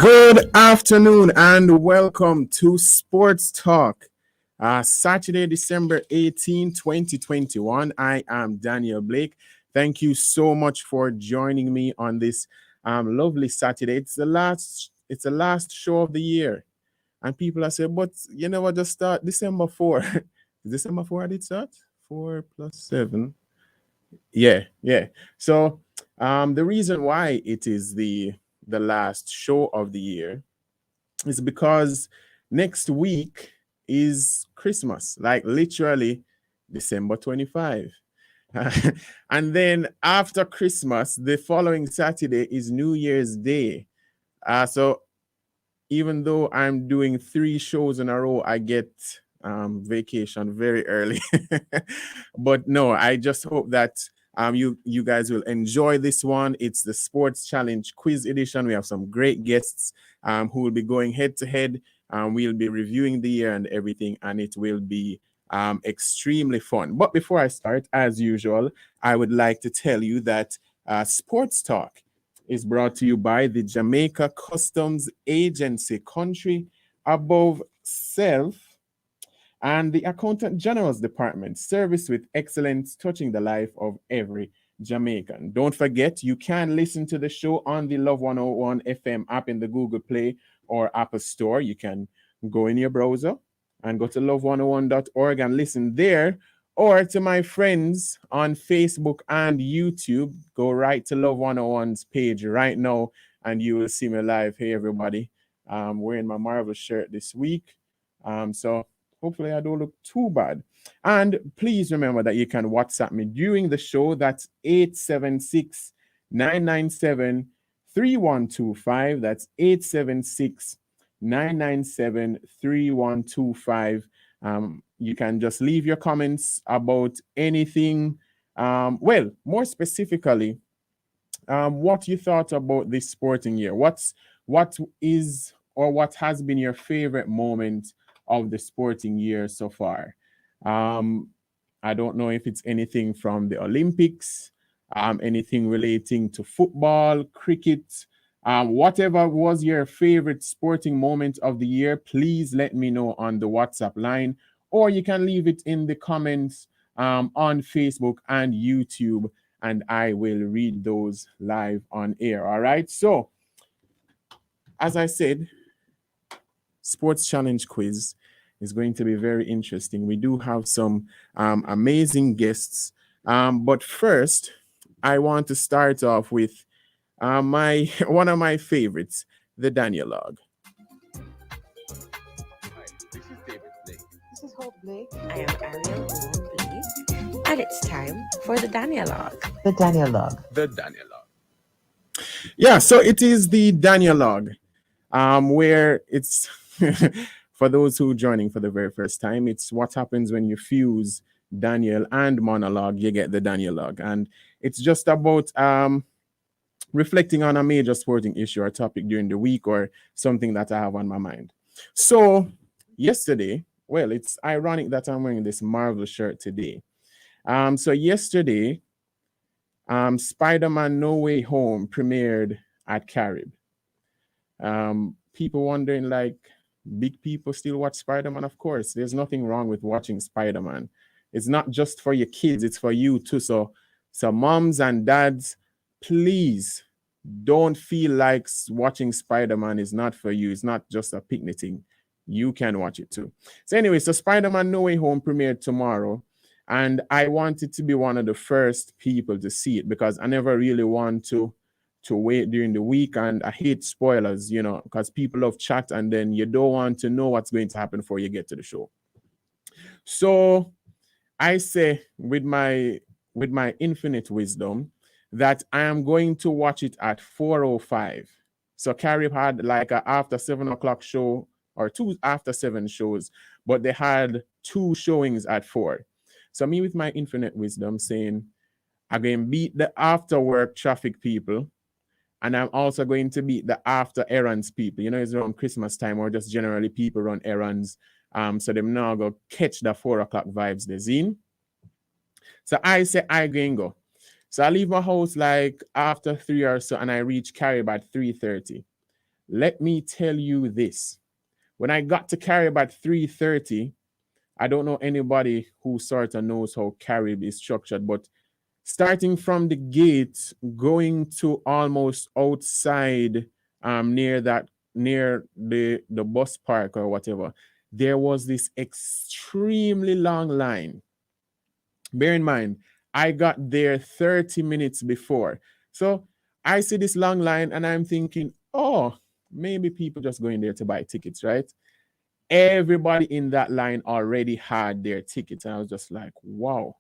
Good afternoon and welcome to Sports Talk. Saturday, December 18, 2021. I am Daniel Blake. Thank you so much for joining me on this lovely Saturday. It's the last show of the year. And people are saying, but you know what, just start December 4. December 4 I did start? 4 plus 7. Yeah. So the reason why it is the last show of the year is because next week is Christmas, like literally December 25. And then after Christmas, the following Saturday is New Year's Day. So even though I'm doing 3 shows in a row, I get vacation very early. But no, I just hope that you guys will enjoy this one. It's the Sports Challenge Quiz Edition. We have some great guests who will be going head to head. We'll be reviewing the year and everything, and it will be extremely fun. But before I start, as usual, I would like to tell you that Sports Talk is brought to you by the Jamaica Customs Agency, country above self, and the Accountant General's Department, service with excellence, touching the life of every Jamaican. Don't forget, you can listen to the show on the Love 101 FM app in the Google Play or Apple Store. You can go in your browser and go to love101.org and listen there. Or to my friends on Facebook and YouTube, go right to Love 101's page right now and you will see me live. Hey, everybody. I'm wearing my Marvel shirt this week. So hopefully I don't look too bad. And please remember that you can WhatsApp me during the show. That's 876-997-3125. That's 876-997-3125. You can just leave your comments about anything. Well, more specifically, what you thought about this sporting year. What is or what has been your favorite moment of the sporting year so far? I don't know if it's anything from the Olympics, anything relating to football, cricket, whatever was your favorite sporting moment of the year, please let me know on the WhatsApp line, or you can leave it in the comments on Facebook and YouTube, and I will read those live on air. All right. So, as I said, Sports Challenge Quiz is going to be very interesting. We do have some amazing guests. But first, I want to start off with one of my favorites, the Daniel Log. Hi, this is David Blake. This is Hope Blake. I am Ariel Blake, and it's time for the Daniel Log. The Daniel Log. The Daniel Log. Yeah, so it is the Daniel Log, where it's for those who are joining for the very first time, it's what happens when you fuse Daniel and monologue, you get the Daniel Log. And it's just about reflecting on a major sporting issue or topic during the week or something that I have on my mind. So yesterday, well, it's ironic that I'm wearing this Marvel shirt today. So yesterday, Spider-Man No Way Home premiered at Carib. People wondering, like, big people still watch Spider-Man? Of course, there's nothing wrong with watching Spider-Man. It's not just for your kids, it's for you too. So moms and dads, please don't feel like watching Spider-Man is not for you. It's not just a picnic thing. You can watch it too. So anyway, so Spider-Man No Way Home premiered tomorrow. And I wanted to be one of the first people to see it because I never really want to wait during the week. And I hate spoilers, because people love chat and then you don't want to know what's going to happen before you get to the show. So I say with my infinite wisdom that I am going to watch it at 4:05. So Carib had like a after 7 o'clock show or 2 after 7 shows, but they had 2 showings at 4. So me with my infinite wisdom saying I'm going to beat the after work traffic people, and I'm also going to beat the after errands people. It's around Christmas time or just generally people run errands. So them now go catch the 4 o'clock vibes they seen. So I say I going go. So I leave my house like after 3 or so, and I reach Carib at 3:30. Let me tell you this. When I got to Carib at 3:30, I don't know anybody who sort of knows how Carib is structured, but starting from the gate, going to almost outside, near the bus park or whatever, there was this extremely long line. Bear in mind, I got there 30 minutes before. So I see this long line and I'm thinking, oh, maybe people just going there to buy tickets, right? Everybody in that line already had their tickets. And I was just like, wow.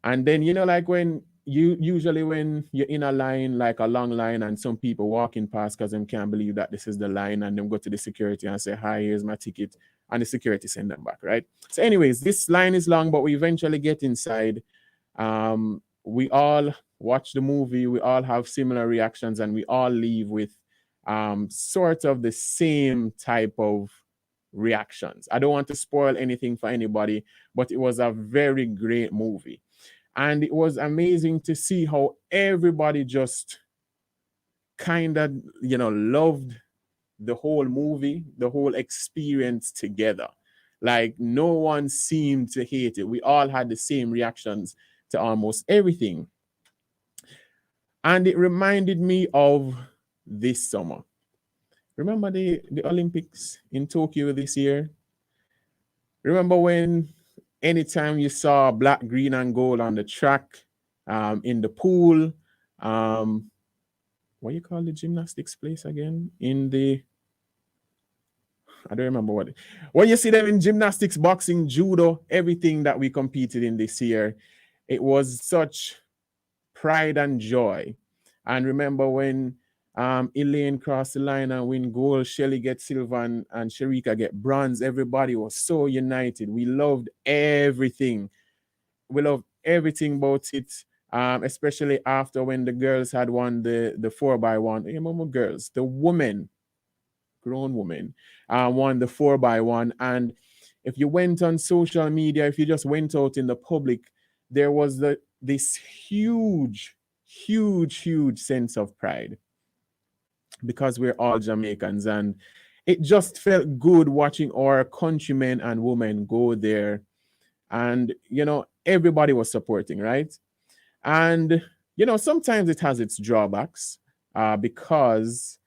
And then, like when when you're in a line, like a long line, and some people walking past because they can't believe that this is the line, and then go to the security and say, hi, here's my ticket. And the security send them back, right? So anyways, this line is long, but we eventually get inside. We all watch the movie. We all have similar reactions, and we all leave with sort of the same type of reactions. I don't want to spoil anything for anybody, but it was a very great movie. And it was amazing to see how everybody just kind of, loved the whole movie, the whole experience together. Like no one seemed to hate it. We all had the same reactions to almost everything. And it reminded me of this summer. Remember the Olympics in Tokyo this year? Remember when anytime you saw black, green, and gold on the track, in the pool, what you call the gymnastics place again? I don't remember what. When you see them in gymnastics, boxing, judo, everything that we competed in this year, it was such pride and joy. And remember when Elaine crossed the line and win gold, Shelly get silver, and Sharika get bronze. Everybody was so united. We loved everything. We loved everything about it, especially after when the girls had won the 4x1. Remember girls, the women, grown women, won the 4x1. And if you went on social media, if you just went out in the public, there was this huge sense of pride, because we're all Jamaicans, and it just felt good watching our countrymen and women go there. And, everybody was supporting, right? And, sometimes it has its drawbacks, because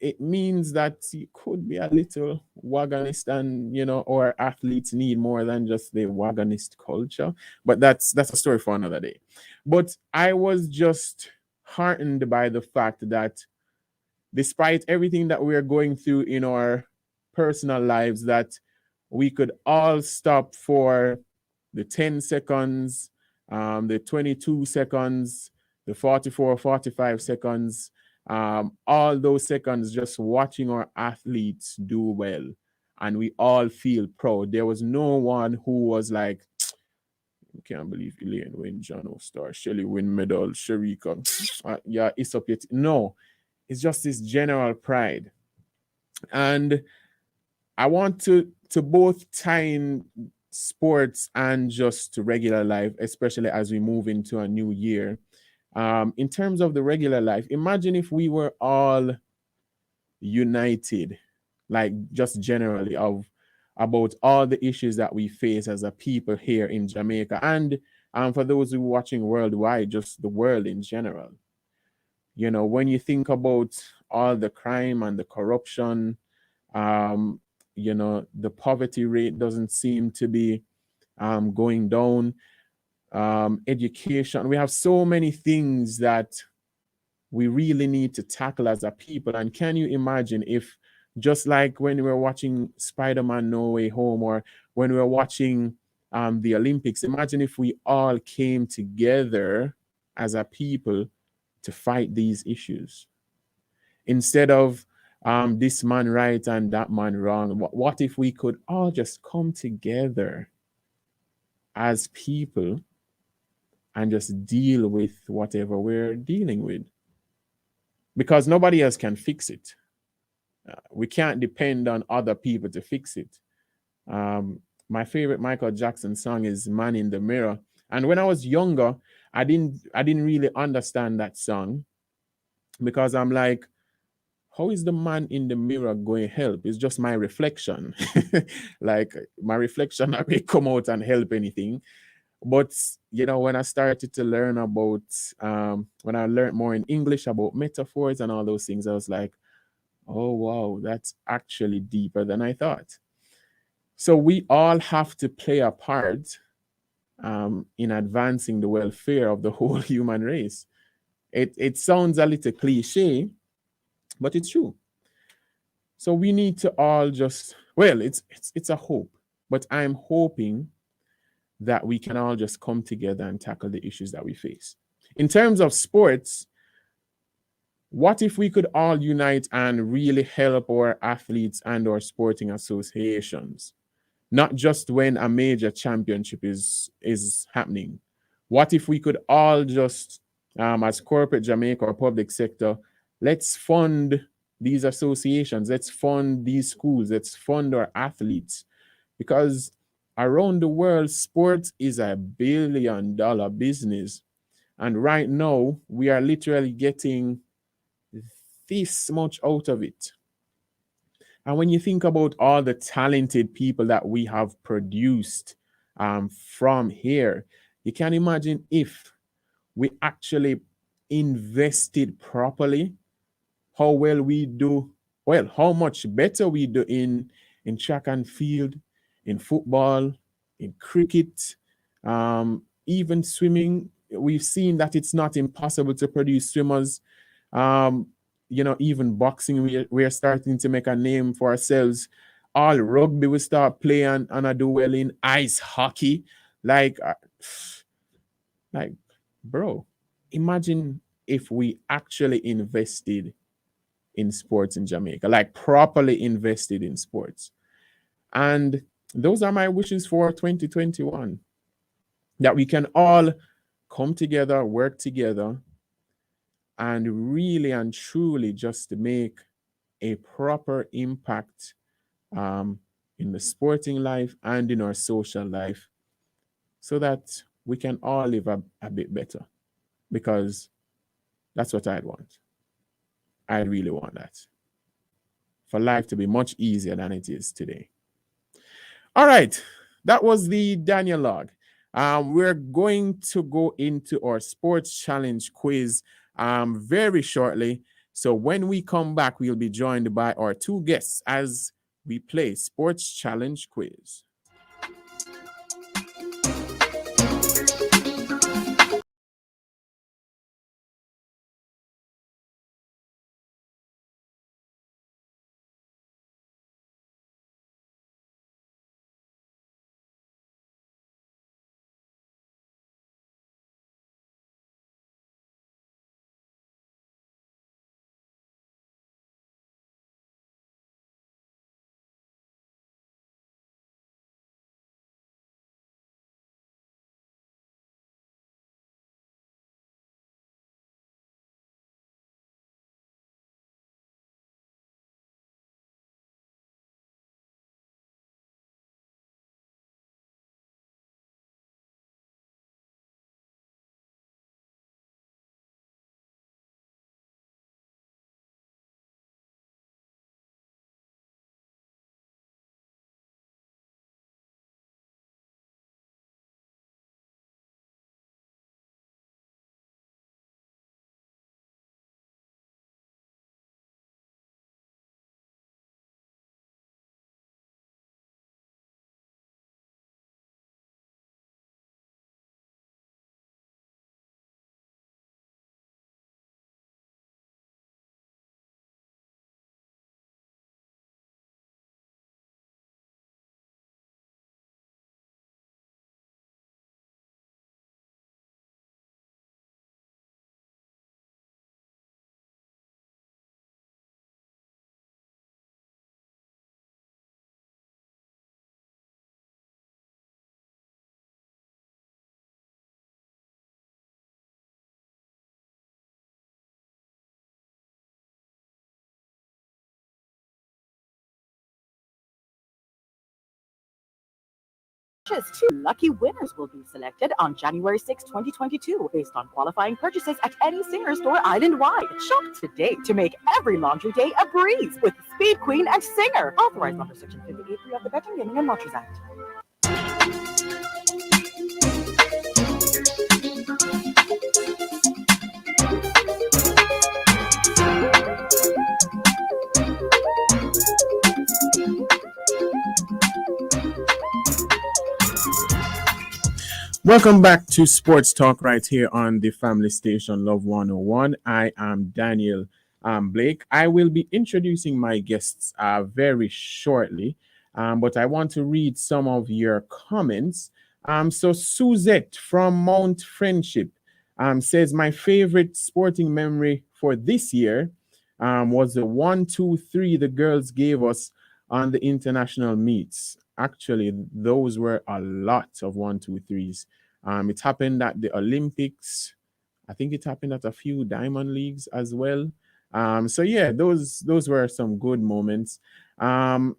it means that you could be a little wagonist, and, our athletes need more than just the wagonist culture. But that's a story for another day. But I was just heartened by the fact that despite everything that we're going through in our personal lives, that we could all stop for the 10 seconds, the 22 seconds, the 44, 45 seconds, all those seconds just watching our athletes do well. And we all feel proud. There was no one who was like, I can't believe Elaine win John Star, Shelly win medal, Sharika, yeah, it's up yet. No, it's just this general pride. And I want to both tie in sports and just regular life, especially as we move into a new year. In terms of the regular life, imagine if we were all united, like just generally about all the issues that we face as a people here in Jamaica, and for those who are watching worldwide, just the world in general. When you think about all the crime and the corruption, the poverty rate doesn't seem to be going down. Education, we have so many things that we really need to tackle as a people. And can you imagine if, just like when we were watching Spider-Man No Way Home, or when we were watching the Olympics, imagine if we all came together as a people to fight these issues, instead of this man right and that man wrong. What if we could all just come together as people and just deal with whatever we're dealing with? Because nobody else can fix it. We can't depend on other people to fix it. My favorite Michael Jackson song is Man in the Mirror. And when I was younger, I didn't really understand that song. because I'm like, how is the man in the mirror going to help? It's just my reflection. Like my reflection not going to come out and help anything. But when I started to learn about when I learned more in English about metaphors and all those things, I was like, oh wow, that's actually deeper than I thought. So we all have to play a part in advancing the welfare of the whole human race. It sounds a little cliche, but it's true. So we need to all just, well, it's a hope, but I'm hoping that we can all just come together and tackle the issues that we face. In terms of sports, what if we could all unite and really help our athletes and our sporting associations? Not just when a major championship is happening. What if we could all just, as corporate Jamaica or public sector, let's fund these associations, let's fund these schools, let's fund our athletes, because around the world, sports is $1 billion business, and right now we are literally getting this much out of it. And when you think about all the talented people that we have produced from here, you can imagine if we actually invested properly, how well we do, well, how much better we do in track and field, in football, in cricket, even swimming. We've seen that it's not impossible to produce swimmers. Um, even boxing, we are starting to make a name for ourselves. All rugby we start playing and I do well in ice hockey. Like, like, bro, imagine if we actually invested in sports in Jamaica, like properly invested in sports. And those are my wishes for 2021, that we can all come together, work together, and really and truly just make a proper impact in the sporting life and in our social life, so that we can all live a bit better, because that's what I'd want. I really want that, for life to be much easier than it is today. All right, that was the Daniel log. We're going to go into our sports challenge quiz very shortly. So when we come back, we'll be joined by our two guests as we play sports challenge quiz. purchase. 2 lucky winners will be selected on January 6, 2022, based on qualifying purchases at any Singer store island-wide. Shop today to make every laundry day a breeze with Speed Queen and Singer. Authorized under Section 58.3 of the Betting, Gaming, and Lotteries Act. Welcome back to Sports Talk right here on the family station Love 101. I am Daniel Blake. I will be introducing my guests very shortly, but I want to read some of your comments. So Suzette from Mount Friendship says, my favorite sporting memory for this year was the 1, 2, 3 the girls gave us on the international meets. Actually, those were a lot of 1, 2, 3s. It happened at the Olympics. I think it happened at a few Diamond Leagues as well. So yeah, those were some good moments. Not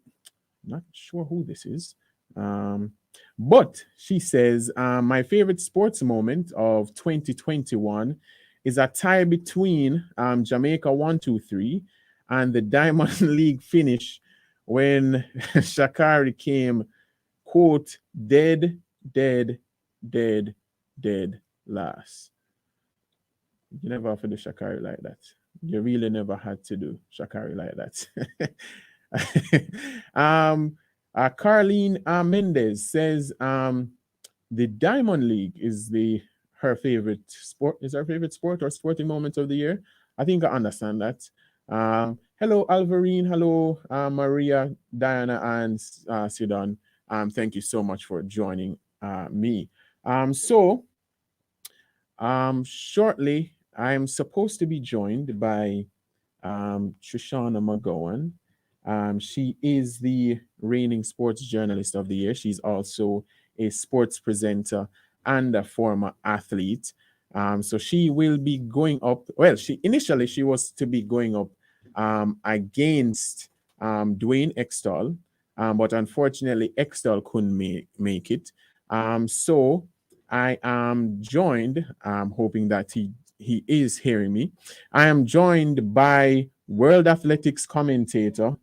sure who this is. But she says, my favorite sports moment of 2021 is a tie between Jamaica 1, 2, 3 and the Diamond League finish when Shakari came, quote, dead last. You never have to do Shakari like that. You really never had to do Shakari like that. Carlene Mendez says the Diamond League is her favorite sport. Is her favorite sport or sporting moment of the year. I think I understand that. Hello, Alvarine. Hello, Maria, Diana, and Sidon. Thank you so much for joining me. Shortly, I'm supposed to be joined by Shoshana McGowan. She is the reigning sports journalist of the year. She's also a sports presenter and a former athlete. So she will be going up. Well, she was to be going up against Dwayne Extall, but unfortunately Extall couldn't make it. So I am joined, hoping that he is hearing me. I am joined by World Athletics commentator,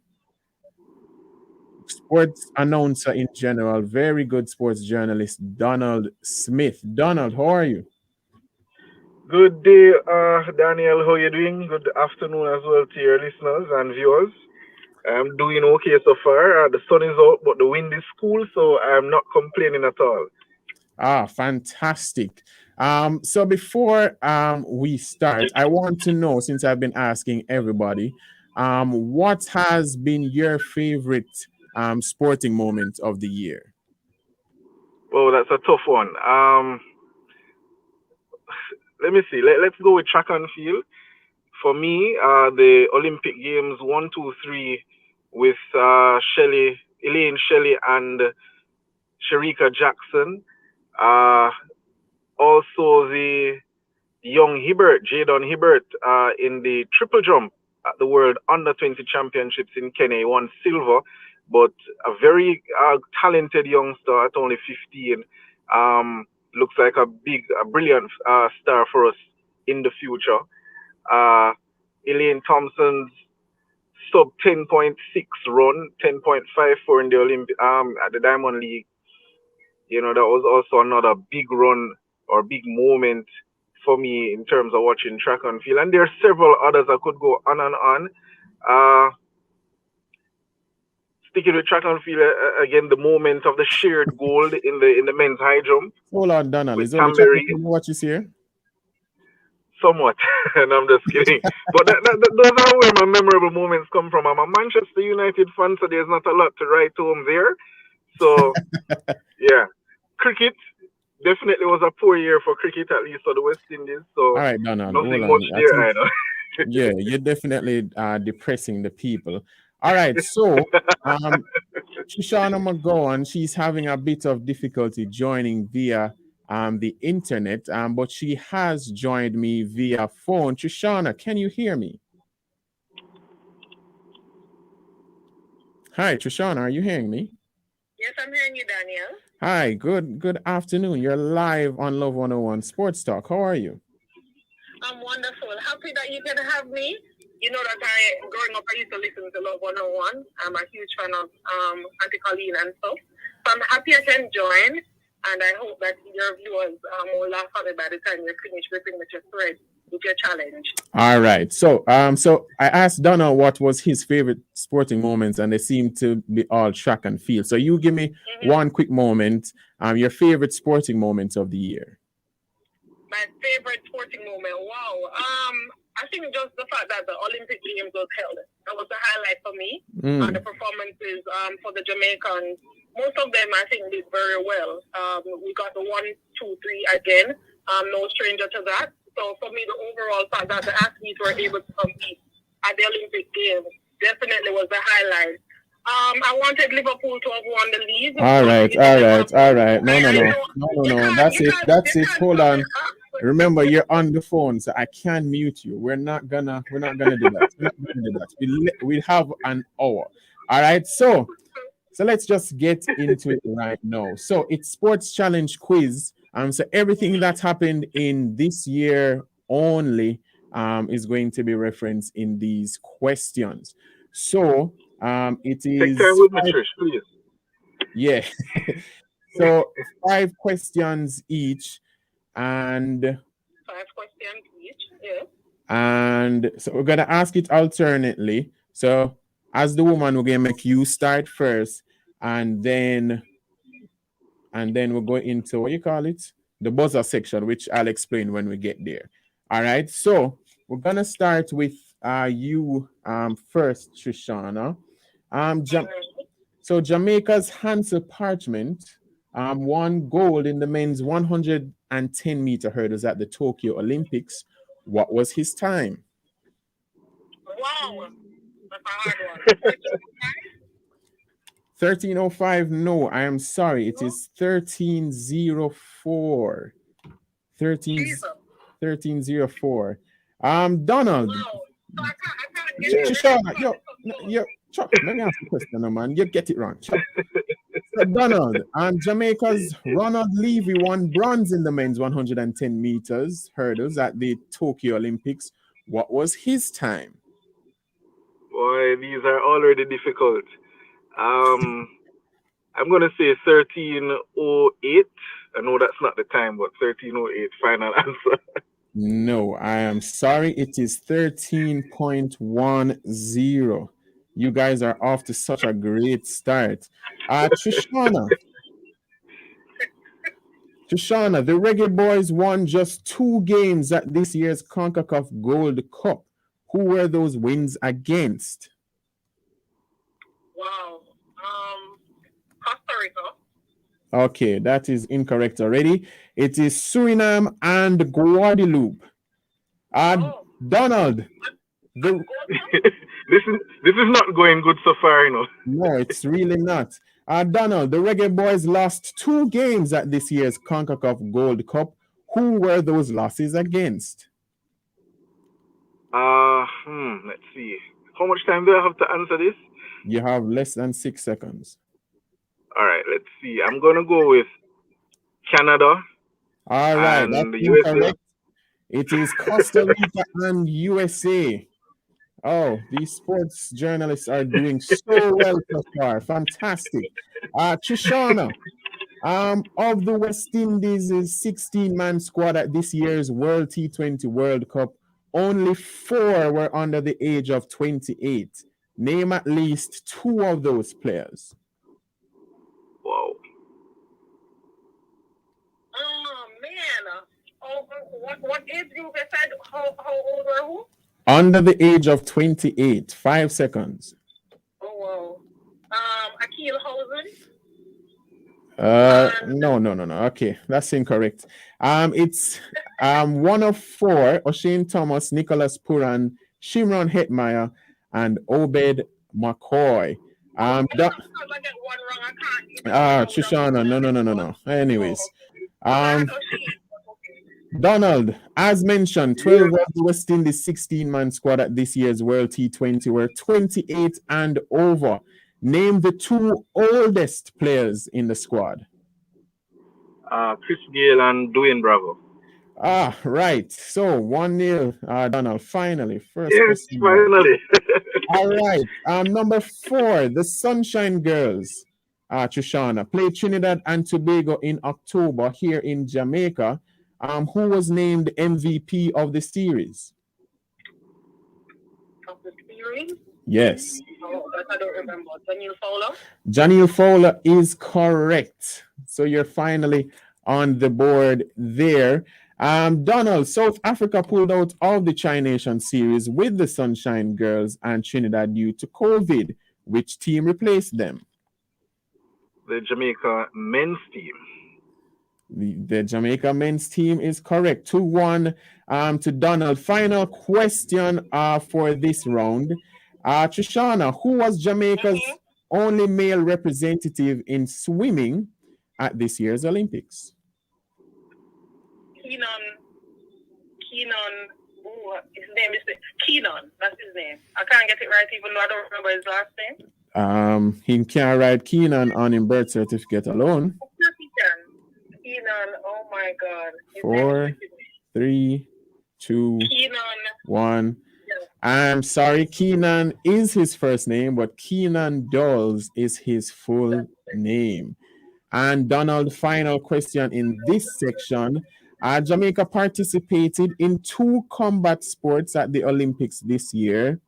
sports announcer in general, very good sports journalist, Donald Smith. Donald, how are you? Good day, Daniel. How are you doing? Good afternoon as well to your listeners and viewers. I'm doing okay so far. The sun is out, but the wind is cool, so I'm not complaining at all. Fantastic. So before we start, I want to know, since I've been asking everybody, what has been your favorite sporting moment of the year? Oh, that's a tough one. Let me see. Let's go with track and field. For me, the Olympic Games 1, 2, 3 with Elaine Shelley and Sharika Jackson. Also the young Jadon Hibbert, in the triple jump at the World Under-20 Championships in Kenya. He won silver, but a very talented youngster at only 15. Looks like a brilliant star for us in the future. Elaine Thompson's sub 10.6 run, 10.54 in the at the Diamond League. You know, that was also another big run or big moment for me in terms of watching track and field. And there are several others I could go on and on. Sticking with track and field again, the moment of the shared gold in the men's high jump. Hold on, Donald. Is only track and field what you see here? Somewhat, and I'm just kidding. But those are where my memorable moments come from. I'm a Manchester United fan, so there's not a lot to write home there. So, yeah. Cricket definitely was a poor year for cricket, at least for the West Indies. So, all right, Donald, nothing much there either. Yeah, you're definitely depressing the people. All right, so Shoshana McGowan, she's having a bit of difficulty joining via the internet, but she has joined me via phone. Shoshana, can you hear me? Hi, Shoshana, are you hearing me? Yes, I'm hearing you, Daniel. Hi, good afternoon. You're live on Love 101 Sports Talk. How are you? I'm wonderful. Happy that you can have me. You know that growing up, I used to listen to Love 101. I'm a huge fan of Auntie Colleen and stuff. So I'm happy I can join, and I hope that your viewers will laugh at me by the time you finish ripping with your thread, with your challenge. All right. So I asked Donna what was his favorite sporting moments, and they seem to be all track and field. So you give me one quick moment, your favorite sporting moments of the year. My favorite sporting moment, wow. I think just the fact that the Olympic Games was held. That was the highlight for me. The performances for the Jamaicans, most of them I think did very well. We got the 1, 2, 3 again. No stranger to that. So for me, the overall fact that the athletes were able to compete at the Olympic Games definitely was the highlight. I wanted Liverpool to have won the league. All right. No. That's it. Hold on. Remember, you're on the phone, so I can't mute you. We're not gonna do that. We have an hour. All right. So let's just get into it right now. So it's Sports Challenge quiz. So everything that happened in this year only is going to be referenced in these questions. So it is. Take time with me, Trish, please. Yeah. So 5 questions each, and 5 questions each. Yeah. And so we're gonna ask it alternately. So as the woman, we're gonna make you start first, and then we'll go into what you call it, the buzzer section, which I'll explain when we get there. All right. So we're gonna start with you first, Trishana. So Jamaica's Hansel Parchment won gold in the men's 110-meter hurdles at the Tokyo Olympics. What was his time? Wow, that's a hard one. 13:05. No, I am sorry. It is 13:04. 13:04. Donald. Wow. So I can't Yo, Chuck, let me ask you a question, man. You get it wrong, Chuck. So Donald, Jamaica's Ronald Levy won bronze in the men's 110 meters hurdles at the Tokyo Olympics. What was his time? Boy, these are already difficult. I'm going to say 13:08. I know that's not the time, but 13:08, final answer. No, I am sorry. It is 13.10. You guys are off to such a great start. Trishana, the Reggae Boys won just 2 games at this year's CONCACAF Gold Cup. Who were those wins against? Wow. Costa Rica. Okay, that is incorrect already. It is Suriname and Guadeloupe. Donald, this is not going good so far, you know. No, it's really not. Donald, the Reggae Boys lost 2 games at this year's CONCACAF Gold Cup. Who were those losses against? Let's see. How much time do I have to answer this? You have less than 6 seconds. All right, let's see. I'm going to go with Canada. All right, that's incorrect. It is Costa Rica and USA. Oh, these sports journalists are doing so well so far. Fantastic. Trishana, of the West Indies' 16-man squad at this year's World T20 World Cup, only 4 were under the age of 28. Name at least 2 of those players. Wow. Oh, man. What age group I said? How old were who? Under the age of 28. 5 seconds. Oh, wow. Akil Housen? No. Okay, that's incorrect. It's 1 of 4, O'Shane Thomas, Nicholas Puran, Shimron Hetmeyer, and Obed McCoy. Trishana, no. Anyways, Donald, as mentioned, 12 of the West Indies 16-man squad at this year's World T20 were 28 and over. Name the 2 oldest players in the squad. Chris Gale and Dwayne Bravo. Right. So 1-0, Donald. Finally, first Yes, question. finally. All right. Number 4, the Sunshine Girls. Trishana played Trinidad and Tobago in October here in Jamaica. Who was named MVP of the series? Of the series? Yes. Oh, that I don't remember. Daniel Fowler? Daniel Fowler is correct. So you're finally on the board there. Donald, South Africa pulled out of the Tri Nation series with the Sunshine Girls and Trinidad due to COVID. Which team replaced them? The Jamaica men's team. The Jamaica men's team is correct. 2-1 to Donald. Final question for this round. Trishana, who was Jamaica's only male representative in swimming at this year's Olympics? Keenan, his name is Keenan. That's his name. I can't get it right even though I don't remember his last name. He can't write Keenan on his birth certificate alone. Of course he can. Keenan, oh my God. His 4, 3, 2, Keenan. 1. I'm sorry, Keenan is his first name, but Keenan Dawes is his full name. And Donald, final question in this section. Jamaica participated in 2 combat sports at the Olympics this year.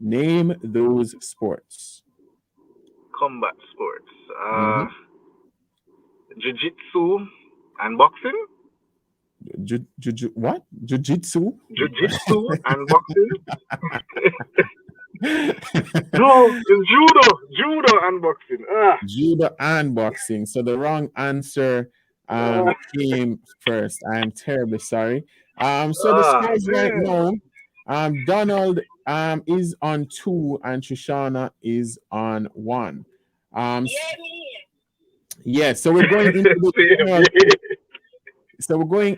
Name those sports. Combat sports. Jiu-jitsu and boxing. What? Jiu-jitsu? Jiu-jitsu and boxing. No, it's judo and boxing. Judo and boxing. So the wrong answer came first. I am terribly sorry. So the scores right now, Donald is on 2 and Trishana is on 1. Yes, so we're going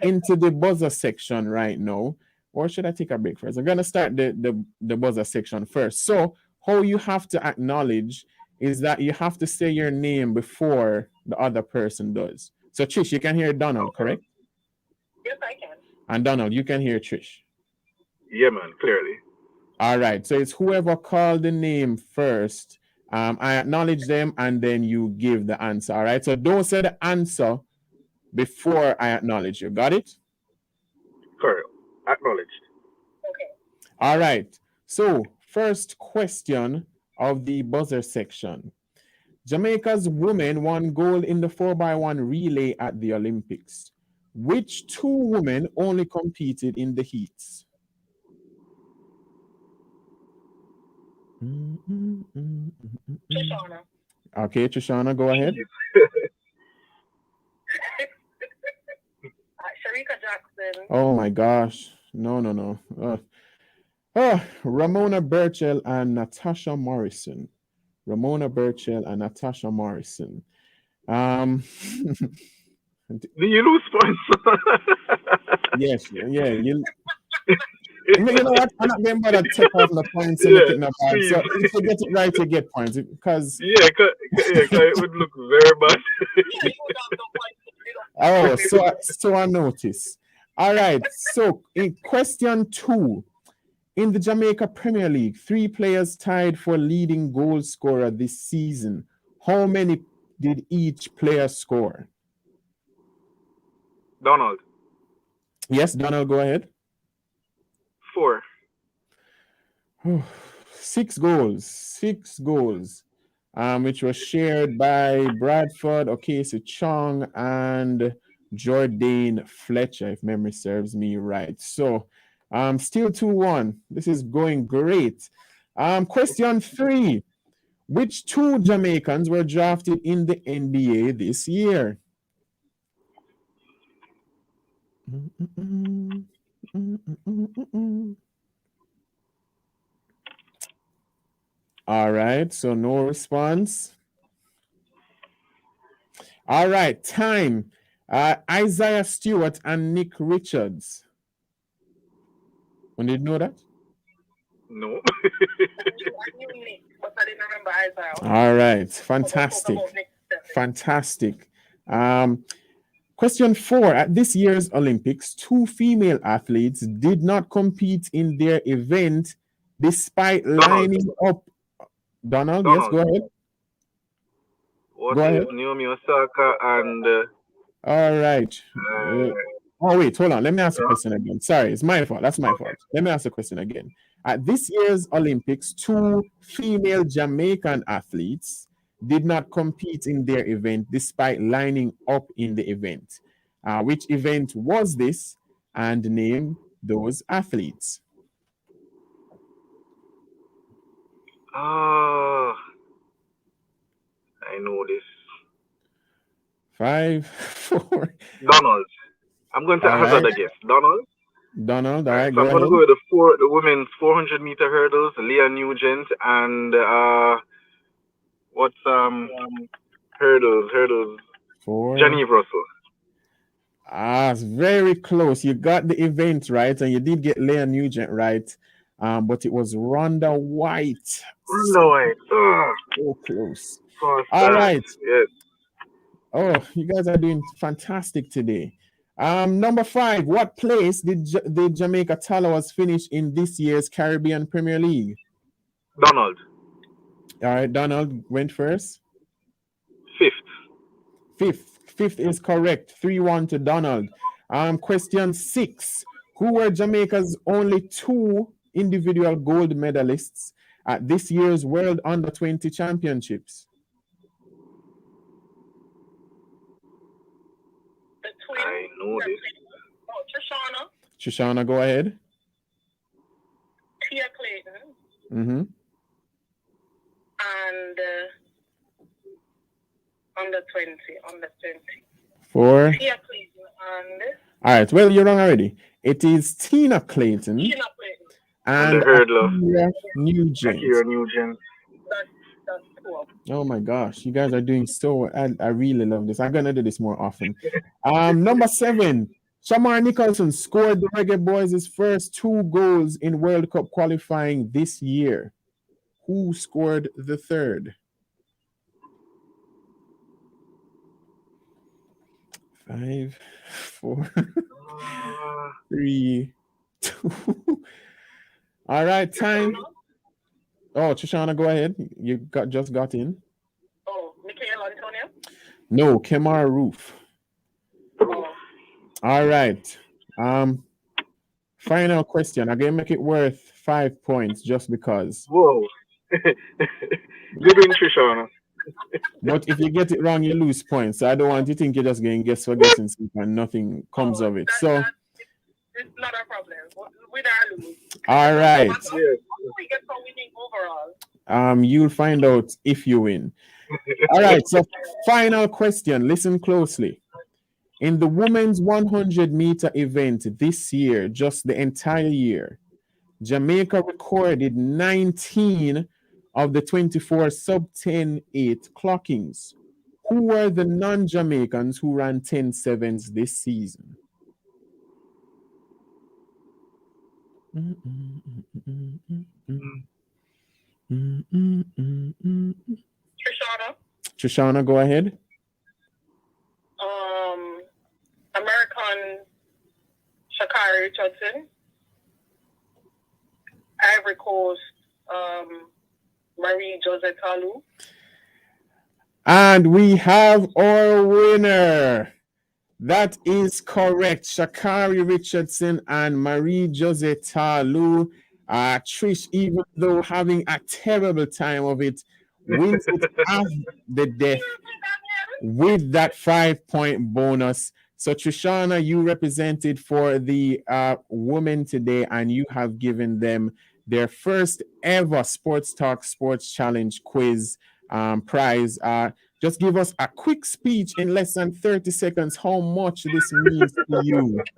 into the buzzer section right now. Or should I take a break first? I'm gonna start the buzzer section first. So how you have to acknowledge is that you have to say your name before the other person does. So Trish, you can hear Donald, correct? Yes, I can. And Donald, you can hear Trish. Yeah, man, clearly. All right, so it's whoever called the name first. I acknowledge them and then you give the answer. All right, so don't say the answer before I acknowledge you. Got it? Correct. Acknowledged. Okay. All right. So first question of the buzzer section. Jamaica's women won gold in the 4x1 relay at the Olympics. Which 2 women only competed in the heats? Trishana. Okay, Trishana, go ahead. Sharika Jackson. Oh my gosh. No. Ramona Burchell and Natasha Morrison. Do you lose points? Yes, yeah. You know what? I'm not going to take off the points and make it not bad. So if you get it right, you get points. Because it would look very bad. So I notice. All right. So in question 2, in the Jamaica Premier League, 3 players tied for leading goal scorer this season. How many did each player score? Donald. Yes, Donald, go ahead. 4. 6 goals, which was shared by Bradford, Okesi Chong, and Jordan Fletcher, if memory serves me right. So, still 2-1. This is going great. Question 3. Which 2 Jamaicans were drafted in the NBA this year? All right, so no response. All right, time. Isaiah Stewart and Nick Richards. Did you know that? No. I knew Nick, but I didn't remember Isaiah. All right, fantastic. Question 4. At this year's Olympics, 2 female athletes did not compete in their event despite lining up. Donald, yes, go ahead. What is Naomi Osaka and... All right. Oh, wait, hold on. Let me ask the question again. Sorry, it's my fault. That's my fault. Let me ask the question again. At this year's Olympics, 2 female Jamaican athletes did not compete in their event despite lining up in the event. Which event was this? And name those athletes. I know this. 5, 4. Donald. I'm going to hazard a guess. Donald, all right. So I'm going to go with the women's 400 meter hurdles, Leah Nugent, and what's hurdles? 4. Genevieve Russell. It's very close. You got the event right, and you did get Leah Nugent right, but it was Rhonda White. So close. All right. Yes. Oh, you guys are doing fantastic today. Number 5. What place did the Jamaica Tallawahs finish in this year's Caribbean Premier League? Donald. All right, Donald went first. 5th. 5th is correct. 3-1 to Donald. Question 6. Who were Jamaica's only 2 individual gold medalists at this year's World Under-20 Championships? I know this. Trishana. Trishana, go ahead. Tia Clayton. Mm-hmm. And under 20. 4. Tia Clayton and... All right, well, you're wrong already. It is Tina Clayton. And Akira Nugent. That's cool. Oh my gosh, you guys are doing so. I really love this. I'm gonna do this more often. Number 7, Shamar Nicholson scored the Reggae Boys' first 2 goals in World Cup qualifying this year. Who scored the third? 5, 4, 3, 2. All right, time. Oh, Trishana, go ahead. You just got in. Oh, Michael Antonio? No, Kemar Roof. Oh. All right. Final question. I'm gonna make it worth 5 points just because. Whoa. Good win, Trishana. But if you get it wrong, you lose points. So I don't want you to think you're just getting guess for guessing and nothing comes of it. So it's not a problem. Win or lose. All right. We get for winning overall. You'll find out if you win. All right. So final question. Listen closely. In the women's 100-meter event this year, just the entire year, Jamaica recorded 19 of the 24 sub-10.8 clockings. Who were the non-Jamaicans who ran 10.7s this season? Trishana, go ahead. American Shakari Richardson. Ivory Coast, Marie Joseph Talu. And we have our winner. That is correct. Shakari Richardson and Marie Jose Talu. Trish, even though having a terrible time of it, wins it at the death with that 5-point bonus. So Trishana, you represented for the women today, and you have given them their first ever Sports Talk Sports Challenge quiz prize. Just give us a quick speech in less than 30 seconds how much this means to you. Thank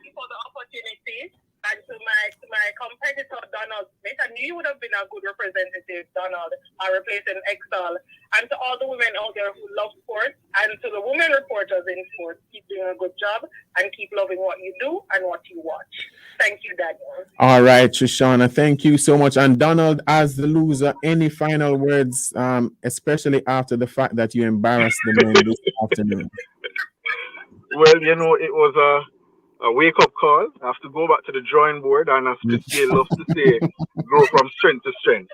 you for the opportunity. And to my competitor, Donald Smith, and you would have been a good representative, Donald, replacing Exal. And to all the women out there who love sports, and to the women reporters in sports, keep doing a good job and keep loving what you do and what you watch. Thank you, Daniel. All right, Shoshana, thank you so much. And Donald, as the loser, any final words, especially after the fact that you embarrassed the men this afternoon? Well, you know, it was a wake-up call. I have to go back to the drawing board, and as Christy loves to say, grow from strength to strength.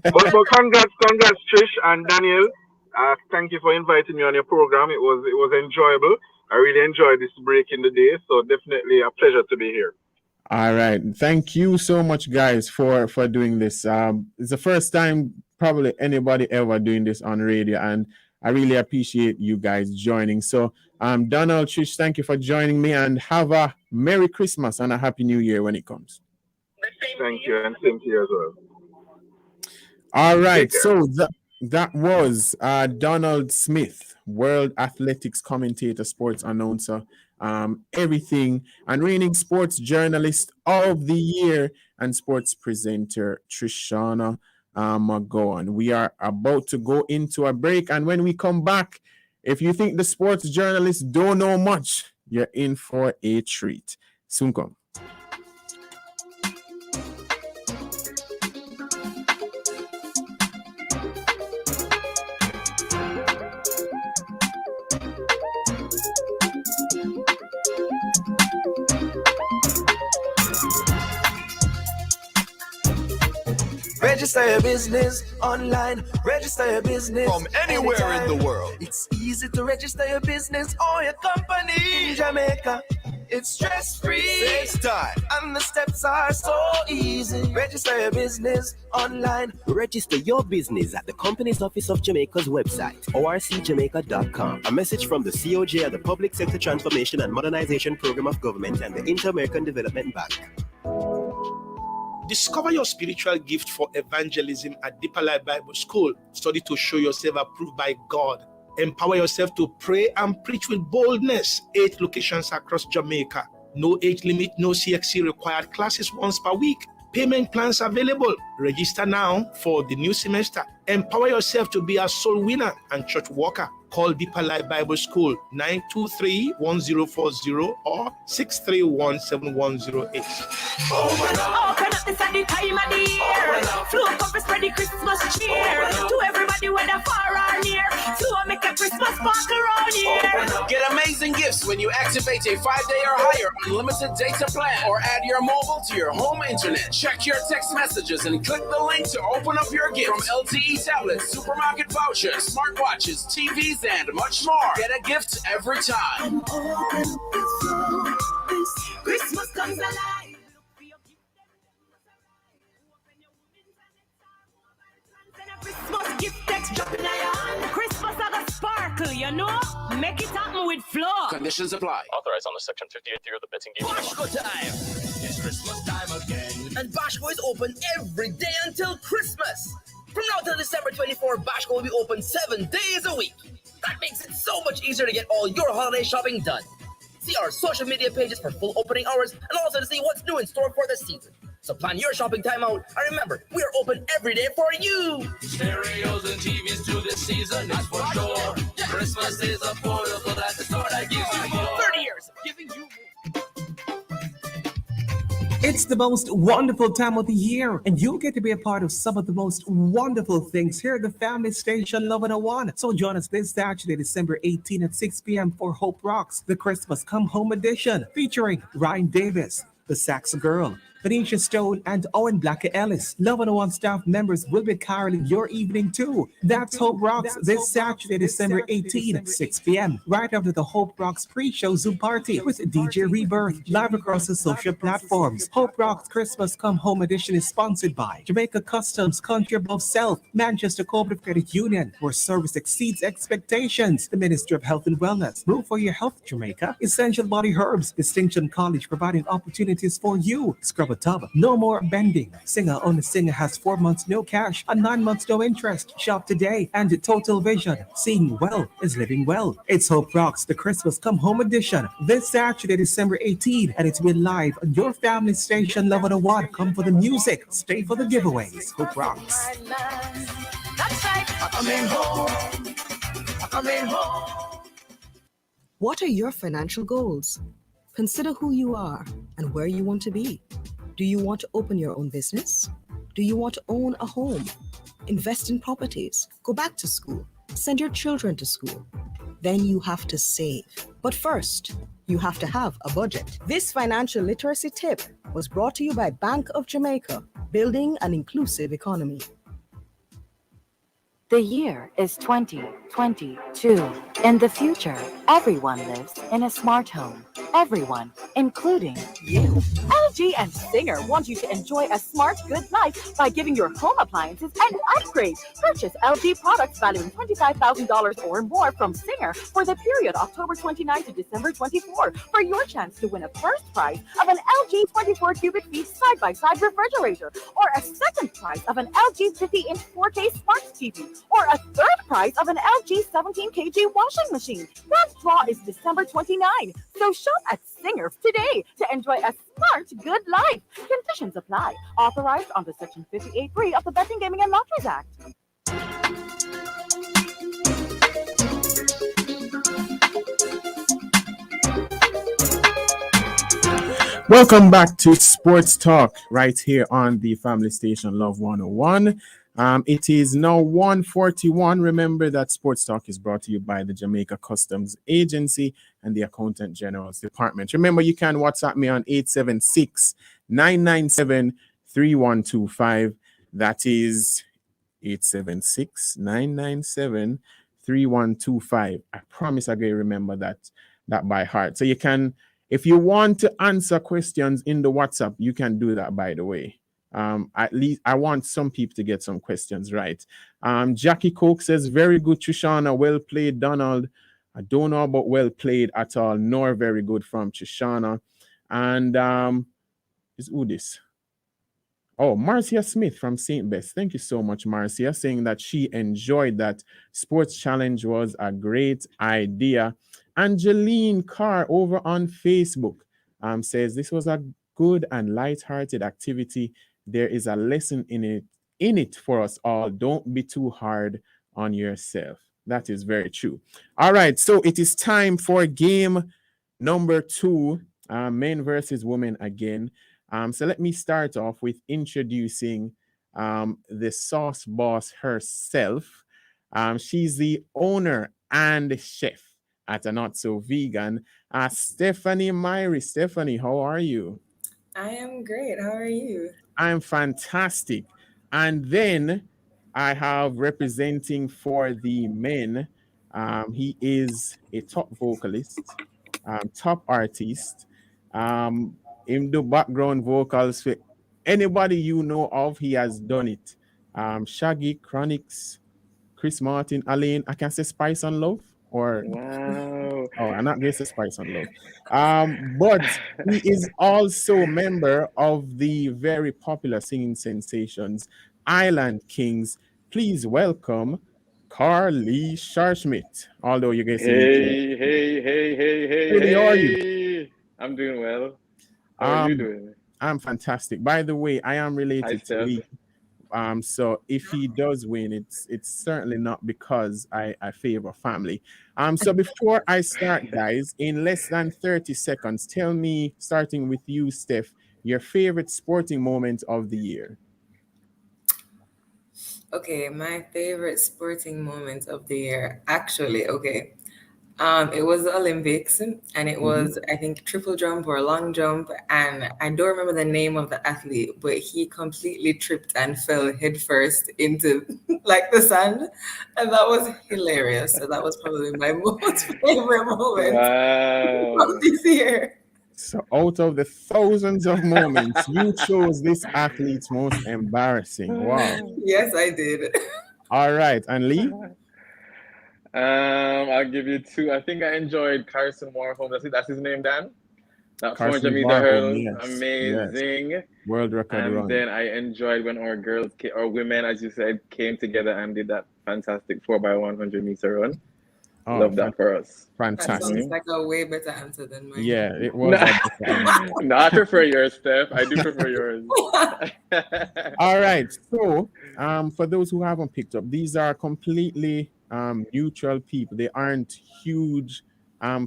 but congrats, Trish and Daniel. Thank you for inviting me on your program. It was enjoyable. I really enjoyed this break in the day, so definitely a pleasure to be here. All right. Thank you so much, guys, for doing this. It's the first time probably anybody ever doing this on radio, and I really appreciate you guys joining. So, Donald, Trish, thank you for joining me, and have a Merry Christmas and a Happy New Year when it comes. Thank you, and same to you as well. All right. So that was Donald Smith, World Athletics commentator, sports announcer, everything, and reigning sports journalist of the year, and sports presenter Trishana McGowan. We are about to go into a break, and when we come back, if you think the sports journalists don't know much, you're in for a treat. Soon come. Register your business online. Register your business from anywhere anytime. In the world. It's easy to register your business or your company in Jamaica. It's stress-free. Saves time. And the steps are so easy. Register your business online. Register your business at the Companies Office of Jamaica's website, orcjamaica.com. A message from the COJ and the Public Sector Transformation and Modernization Program of Government and the Inter-American Development Bank. Discover your spiritual gift for evangelism at Deeper Life Bible School. Study to show yourself approved by God. Empower yourself to pray and preach with boldness. 8 locations across Jamaica. No age limit, no CXC required. Classes once per week. Payment plans available. Register now for the new semester. Empower yourself to be a soul winner and church worker. Call Deeper Life Bible School 923-1040 or 631-7108. Open up, this at the time of the year. Flow up and spread the Christmas cheer. To everybody whether far or near. So make a Christmas sparkle around here. Get amazing gifts when you activate a 5-day or higher unlimited data plan or add your mobile to your home internet. Check your text messages and click the link to open up your gift. From LTE tablets, supermarket vouchers, smartwatches, TVs, and much more. Get a gift every time. Christmas comes alive. Christmas gift text dropping iron. Christmas I got sparkle, you know? Make it happen with flow. Conditions apply. Authorized on the Section 58 of the betting game. Bashko time! It's Christmas time again. And Bashko is open every day until Christmas. From now till December 24, Bashko will be open 7 days a week. That makes it so much easier to get all your holiday shopping done. See our social media pages for full opening hours and also to see what's new in store for this season. So plan your shopping time out, and remember, we are open every day for you. Stereos and TVs to this season, that's for sure. Christmas is affordable, that's the store that gives you more. 30 years of giving you more. It's the most wonderful time of the year, and you'll get to be a part of some of the most wonderful things here at the family station Love 101. So join us this Saturday, December 18 at 6 p.m. for Hope Rocks, the Christmas Come Home edition, featuring Ryan Davis, the Sax Girl, Venetia Stone, and Owen Blacker Ellis. Love 101 staff members will be caroling your evening too. That's Hope Rocks this Saturday, December 18 at 6 p.m. right after the Hope Rocks pre-show Zoom party with DJ Rebirth, live across the social platforms. Hope Rocks Christmas Come Home edition is sponsored by Jamaica Customs, Country Above South, Manchester Cooperative Credit Union, where service exceeds expectations, the Ministry of Health and Wellness, Room for Your Health Jamaica, Essential Body Herbs, Distinction College providing opportunities for you, Scrub Tubba Tubba. No more bending. Singer Only Singer has 4 months no cash and 9 months no interest. Shop today. And Total Vision. Seeing well is living well. It's Hope Rocks, the Christmas Come Home edition. This Saturday, December 18, and it's been live on your family station, Love on the One. Come for the music. Stay for the giveaways. Hope Rocks. That's right. Coming home. Coming home. What are your financial goals? Consider who you are and where you want to be. Do you want to open your own business? Do you want to own a home? Invest in properties? Go back to school? Send your children to school? Then you have to save. But first, you have to have a budget. This financial literacy tip was brought to you by Bank of Jamaica, building an inclusive economy. The year is 2022. In the future, everyone lives in a smart home. Everyone, including you. LG and Singer want you to enjoy a smart, good life by giving your home appliances an upgrade. Purchase LG products valuing $25,000 or more from Singer for the period October 29 to December 24 for your chance to win a first prize of an LG 24 cubic feet side-by-side refrigerator or a second prize of an LG 50-inch 4K smart TV or a third prize of an LG 17 kg washing machine. That draw is December 29. So shop at Singer today to enjoy a smart, good life. Conditions apply. Authorized under Section 58(3) of the Betting, Gaming, and Lotteries Act. Welcome back to Sports Talk right here on the family station Love 101. It is now 1:41. Remember that Sports Talk is brought to you by the Jamaica Customs Agency and the Accountant General's Department. Remember, you can WhatsApp me on 876-997-3125. That is 876-997-3125. I promise I'm going to remember that by heart. So you can, if you want to answer questions in the WhatsApp, you can do that, by the way. At least I want some people to get some questions right. Jackie Coke says, very good, Trishana. Well played, Donald. I don't know about well played at all, nor very good from Trishana. And is who this? Oh, Marcia Smith from St. Bess. Thank you so much, Marcia, saying that she enjoyed that. Sports Challenge was a great idea. Angeline Carr over on Facebook says this was a good and light-hearted activity. There is a lesson in it for us all. Don't be too hard on yourself. That is very true. All right, so it is time for game number 2, men versus women again. So let me start off with introducing the sauce boss herself. She's the owner and chef at a Not So Vegan, Stephanie Myrie. Stephanie, how are you? I am great. How are you? I'm fantastic. And then I have representing for the men, he is a top vocalist, top artist, in the background vocals for anybody you know of, he has done it. Shaggy, Chronix, Chris Martin, Alain, I can say Spice and Love, or wow. Oh, I'm not going to say Spice and Love. But he is also a member of the very popular singing sensations, Island Kings. Please welcome Carly Scharschmidt. Although you're going to say Hey, how are you? I'm doing well. How are you doing? I'm fantastic. By the way, I am related to Lee. So if he does win, it's certainly not because I favor family. So before I start, guys, in less than 30 seconds, tell me, starting with you, Steph, your favorite sporting moment of the year. Okay, my favorite sporting moment of the year. Actually, okay. It was the Olympics, and it was, I think, triple jump or long jump, and I don't remember the name of the athlete, but he completely tripped and fell headfirst into like the sand, and that was hilarious. So that was probably my most favorite moment of this year. So out of the thousands of moments, you chose this athlete's most embarrassing. Wow. Yes, I did. All right, and Lee? I'll give you 2. I think I enjoyed Carson Warholm. That's his name, Dan? That Carson 400 meter Varholm, hurdles, yes, yes. amazing. World record And run. then I enjoyed when our girls, or women, as you said, came together and did that fantastic 4x100 meter run. Oh, Love that for us. That Fantastic. sounds like a way better answer than mine. Yeah, it No, was a better answer. no, I prefer yours, Steph. I do prefer yours. All right. So, for those who haven't picked up, these are completely neutral people. They aren't huge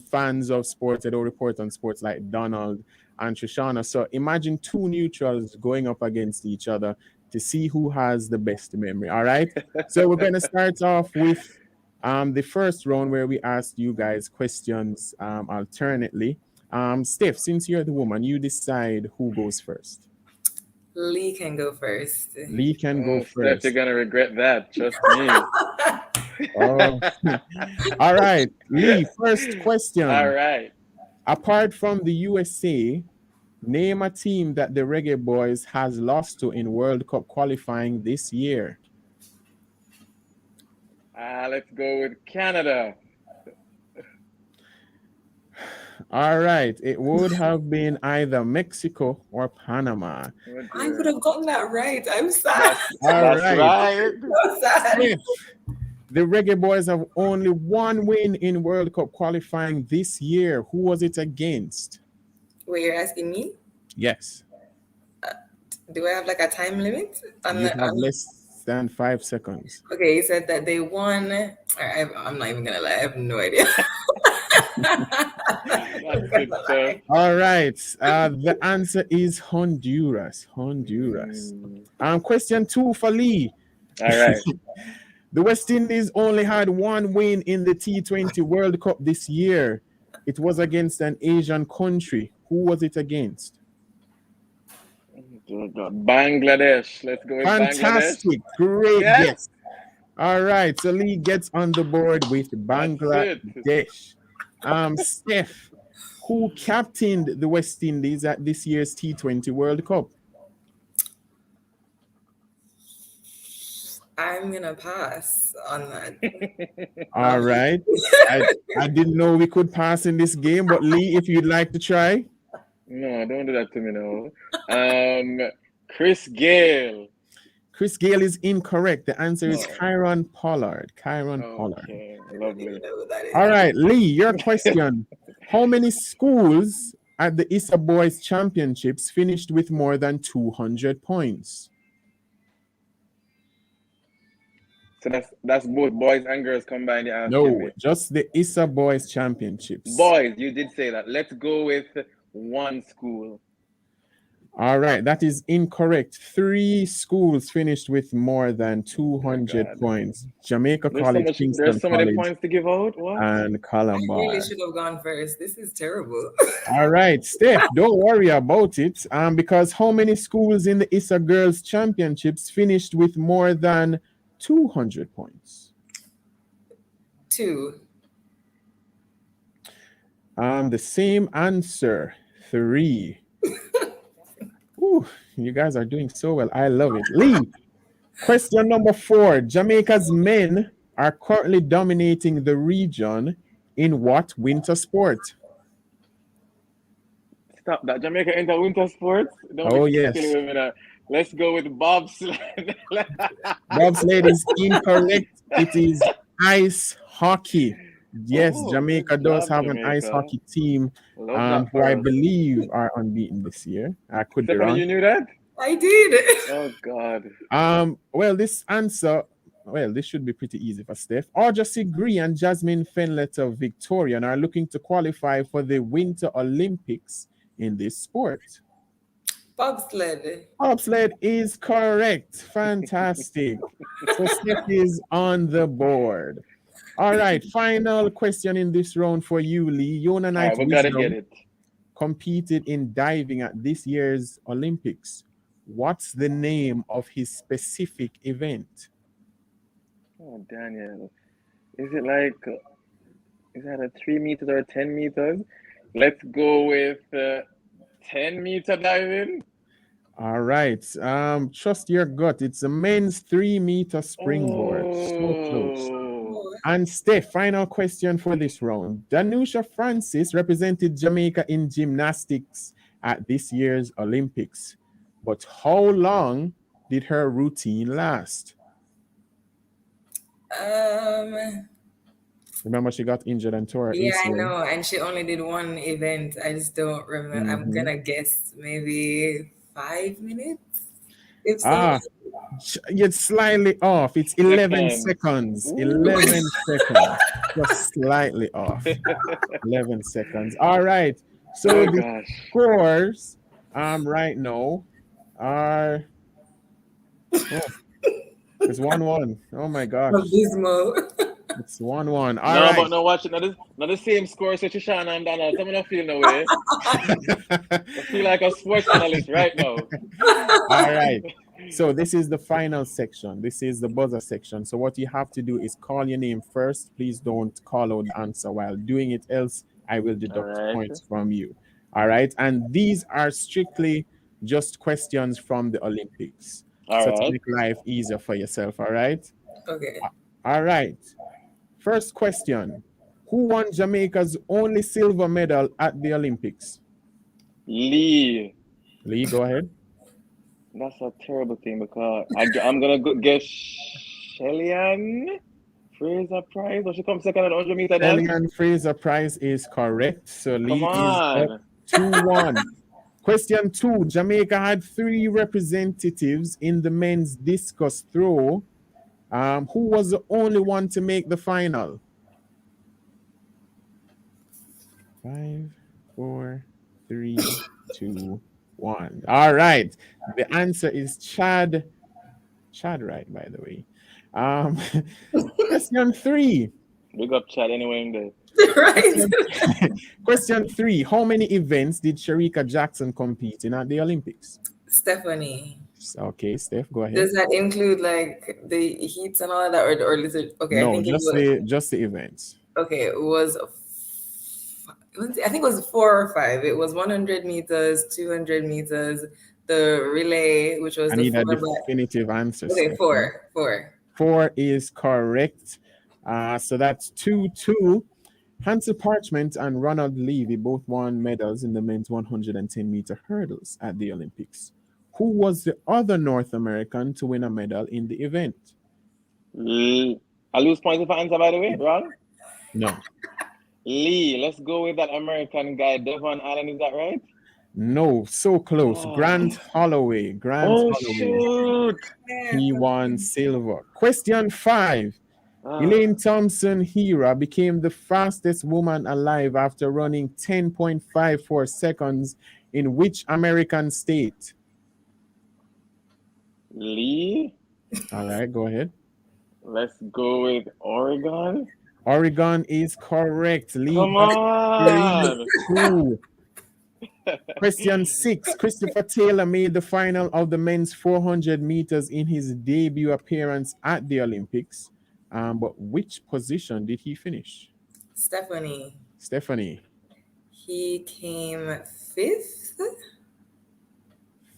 fans of sports. They don't report on sports like Donald and Shoshana. So imagine two neutrals going up against each other to see who has the best memory. All right. So we're going to start off with the first round where we asked you guys questions alternately. Steph, since you're the woman, you decide who goes first. Lee can go first. Lee can go Steph, first. you're gonna regret that. Trust me. Oh. All right, Lee, first question. All right. Apart from the USA, name a team that the Reggae Boys has lost to in World Cup qualifying this year. Let's go with Canada. All right, it would have been either Mexico or Panama. I would have gotten that right. I'm sad. All right. So sad. Smith, the Reggae Boys have only one win in World Cup qualifying this year. Who was it against? Wait, you're asking me? Yes. Do I have like a time limit? You have less than 5 seconds. Okay, you said that they won. I'm not even gonna lie. I have no idea. All right. The answer is Honduras. Honduras. Question 2 for Lee. All right. The West Indies only had one win in the T20 World Cup this year. It was against an Asian country. Who was it against? Bangladesh. Let's go with Fantastic. Bangladesh. Great Yes. guess. All right. So Lee gets on the board with Bangladesh. Steph, who captained the West Indies at this year's T20 World Cup? I'm gonna pass on that. All right. I didn't know we could pass in this game, but Lee, if you'd like to try. No, don't do that to me now. Chris Gale. Chris Gale is incorrect. The answer is Kyron Pollard. Pollard. Okay, lovely. All right, Lee, your question. How many schools at the ISA Boys Championships finished with more than 200 points? So that's both boys and girls combined. No, just the ISA Boys Championships. Boys, you did say that. Let's go with one school. All right, that is incorrect. 3 schools finished with more than 200 points. Jamaica College, Kingston there's so College, many points to give out. What? and I Columbine. really should have gone first. This is terrible. All right, Steph, don't worry about it. Because how many schools in the ISA Girls Championships finished with more than 200 points? 2. The same answer, 3. Ooh, you guys are doing so well. I love it. Lee, question number 4. Jamaica's men are currently dominating the region in what winter sport? Stop that. Jamaica into winter sports? Oh, yes. Let's go with bobsled. Bobsled is incorrect. It is ice hockey. Yes, Jamaica does have an ice hockey team who I believe are unbeaten this year. I could be wrong. You knew that? I did. Oh, God. Well, this should be pretty easy for Steph. Audra Sigree and Jasmine Fenlett of Victorian are looking to qualify for the Winter Olympics in this sport. Bobsled. Bobsled is correct. Fantastic. So Steph is on the board. All right, final question in this round for you, Lee. Yona Knight Wisdom competed in diving at this year's Olympics. What's the name of his specific event? Oh, Daniel. Is that a 3 meters or 10 meters? Let's go with 10-meter diving. All right. Trust your gut. It's a men's 3-meter springboard. So close. And Steph, final question for this round. Danusha Francis represented Jamaica in gymnastics at this year's Olympics. But how long did her routine last? Remember, she got injured and tore her Yeah, I ACL. know. And she only did one event. I just don't remember. I'm Mhm. gonna guess maybe 5 minutes. If so. You're slightly off. It's 11 Seconds. seconds. 11 seconds. Just slightly off. 11 seconds. All right. So Oh, the gosh. scores right now are it's 1-1. Oh my gosh. Abysmal. It's 1-1. All No, right. but no, watch it. Not the same score, so Shoshana and Dana. Someone don't feel no way. I feel like a sports analyst right now. All right. So this is the final section. This is the buzzer section. So what you have to do is call your name first. Please don't call out the answer while doing it, else I will deduct points from you. All right. And these are strictly just questions from the Olympics. To make life easier for yourself. All right. Okay. All right. First question. Who won Jamaica's only silver medal at the Olympics? Lee. Lee, go ahead. That's a terrible thing because I'm going to guess Shelly-Ann Fraser Price. Or she come second at 100 meter then? Shelly-Ann Fraser Price is correct. So Lee is up 2-1. Question 2. Jamaica had 3 representatives in the men's discus throw. Who was the only one to make the final? 5, 4, 3, 2, 1. All right. The answer is Chad. Chad, right, by the way. Question 3. Big up Chad anyway in there. Right. Question 3. How many events did Sharika Jackson compete in at the Olympics? Stephanie. Okay, Steph, go ahead. Does that include like the heats and all that, or is it okay? No, I think just the events. Okay, it was. I think it was 4 or 5. It was 100 meters, 200 meters, the relay, which was I need a definitive answer. Okay, Steph. 4. 4 is correct. So that's 2-2. Hansel Parchment and Ronald Levy both won medals in the men's 110-meter hurdles at the Olympics. Who was the other North American to win a medal in the event? I lose points if I answer, by the way, wrong? No. Lee, let's go with that American guy, Devon Allen, is that right? No, so close. Grant Holloway. Holloway. Shoot. He won silver. Question 5. Elaine Thompson-Hera became the fastest woman alive after running 10.54 seconds in which American state? Lee? All right, go ahead. Let's go with Oregon. Oregon is correct. Lee. Come on. 3-2. Question 6. Christopher Taylor made the final of the men's 400 meters in his debut appearance at the Olympics. But which position did he finish? Stephanie. He came 5th?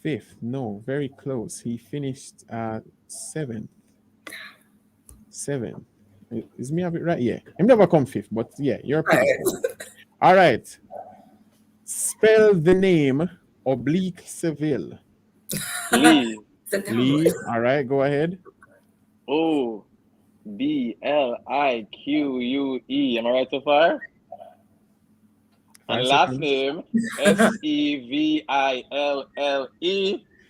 5th. No, very close. He finished 7th. 7th. Is me have it right? Yeah. He never come 5th, but yeah, you're pretty close. All right. Spell the name Oblique Seville. Lee. Lee. All right, go ahead. Oblique. Am I right so far? And last name Seville.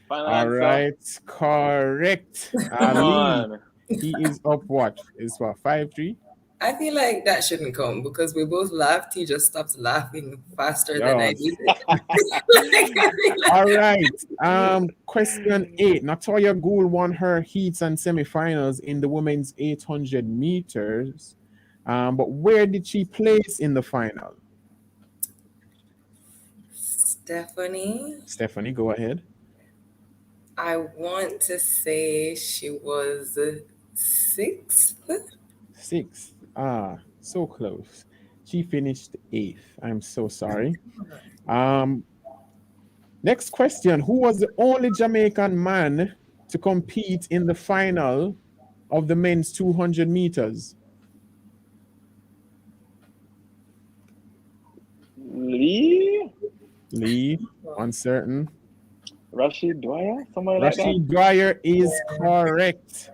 Final All answer. right, correct. on. He is up what? Is what, 5-3? I feel like that shouldn't come because we both laughed. He just stopped laughing faster than I did. All right. Question 8. Natoya Gould won her heats and semifinals in the women's 800 meters. But where did she place in the final? Stephanie, go ahead. I want to say she was 6th. 6th. So close. She finished 8th. I'm so sorry. Next question. Who was the only Jamaican man to compete in the final of the men's 200 meters? Lee? Lee, uncertain. Rashid Dwyer? Somebody like that? Rashid Dwyer is correct.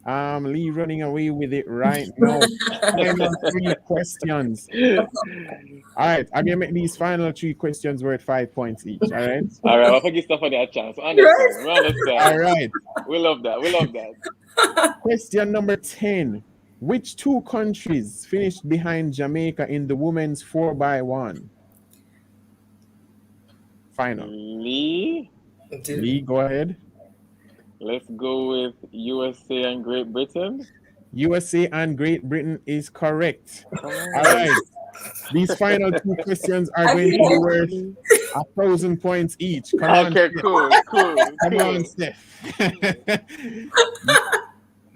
Lee running away with it right now. Final 3 questions. All right, I'm gonna make these final 3 questions worth 5 points each. All right. All right, I'll give stuff on that chance. We understand. We understand. All right. We love that. We love that. Question number 10. Which 2 countries finished behind Jamaica in the women's 4x1 final? Lee? Lee, go ahead. Let's go with USA and Great Britain. USA and Great Britain is correct. All right. These final 2 questions are going to be worth 1,000 points each. Come on, Okay, Steph. cool. Come on, Steph.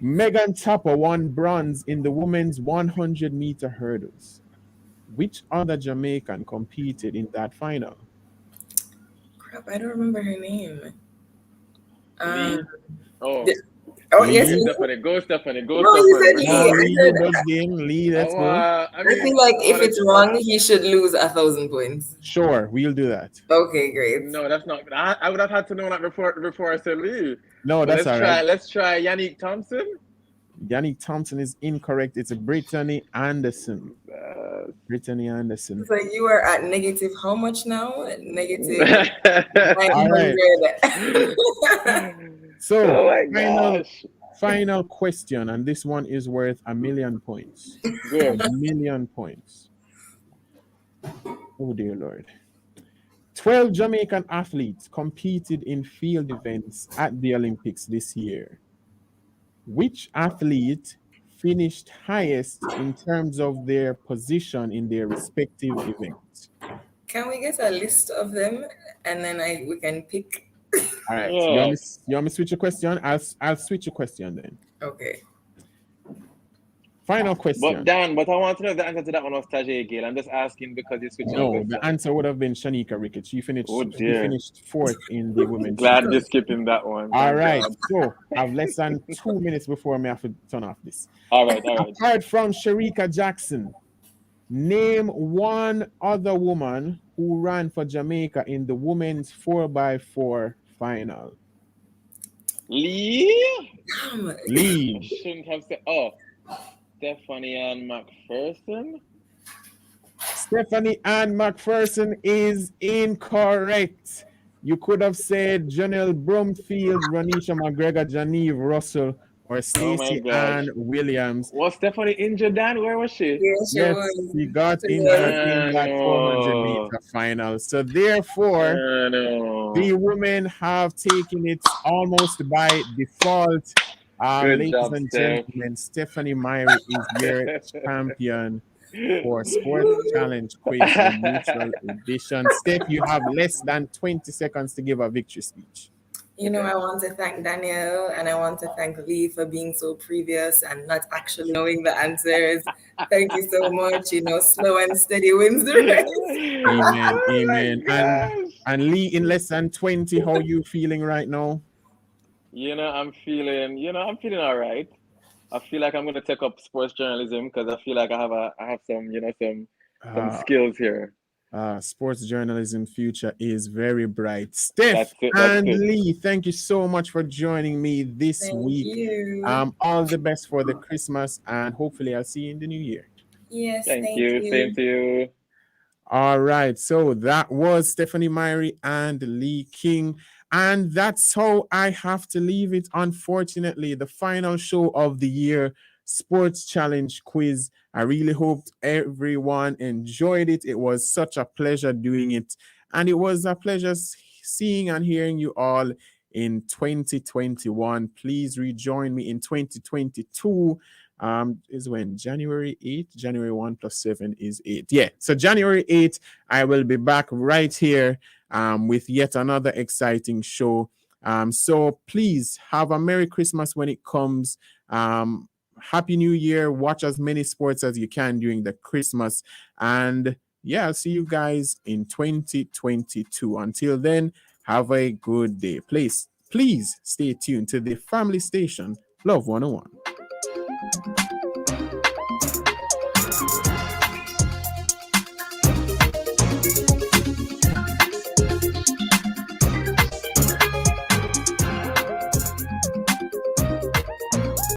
Megan Topper won bronze in the women's 100-meter hurdles. Which other Jamaican competed in that final? Crap, I don't remember her name. Lee. Yes. Stephanie. Go, Stephanie. Go, No, you said Stephanie. Lee, let's go. I feel like if it's wrong, he should lose 1,000 points. Sure, we'll do that. Okay, great. No, that's not. I would have had to know that before I said Lee. No, that's all right. Let's try Yannick Thompson. Yannick Thompson is incorrect. It's Brittany Anderson. Brittany Anderson. So you are at negative how much now? Negative All right. 900. So, final question, and this one is worth 1,000,000 points. Good. 1,000,000 points. Oh, dear Lord. 12 Jamaican athletes competed in field events at the Olympics this year. Which athlete finished highest in terms of their position in their respective events? Can we get a list of them and then we can pick? All right. You want me to switch a question? I'll switch a question then. Okay. Final question. But Dan, I want to know the answer to that one of Tajay Gale. I'm just asking because you're switching. No, the answer would have been Shanika Ricketts. She finished 4th in the women's. Glad you're skipping that one. All right. So I have less than 2 minutes before I have to turn off this. All right. Apart from Sharika Jackson, name one other woman who ran for Jamaica in the women's 4x4 final. Lee? Lee. I shouldn't have said. Stephanie Ann McPherson? Stephanie Ann McPherson is incorrect. You could have said Janelle Brumfield, Ronisha McGregor, Janive Russell, or Stacey Ann Williams. Was Stephanie injured, Dan? Where was she? Yes, she got injured in that 400-meter final. So therefore, the women have taken it almost by default. Ladies and gentlemen, Stephanie Myrie is your champion for Sports Challenge Quiz Neutral Edition. Steph, you have less than 20 seconds to give a victory speech. I want to thank Daniel and I want to thank Lee for being so previous and not actually knowing the answers. Thank you so much. Slow and steady wins the race. Amen. And Lee, in less than 20, how are you feeling right now? I'm feeling all right. I feel like I'm gonna take up sports journalism because I feel like I have some skills here. Sports journalism future is very bright. Steph and Lee, thank you so much for joining me this week. You. All the best for the Christmas, and hopefully I'll see you in the new year. Yes, thank you. Same to you. All right, so that was Stephanie Myrie and Lee King. And that's how I have to leave it, unfortunately. The final show of the year, Sports Challenge Quiz. I really hoped everyone enjoyed it. It was such a pleasure doing it. And it was a pleasure seeing and hearing you all in 2021. Please rejoin me in 2022. Is when January 8th, January 1 plus 7 is 8. Yeah, so January 8th, I will be back right here with yet another exciting show. So please have a Merry Christmas when it comes. Happy New Year. Watch as many sports as you can during the Christmas. And yeah, I'll see you guys in 2022. Until then, have a good day. Please stay tuned to the family station, Love 101.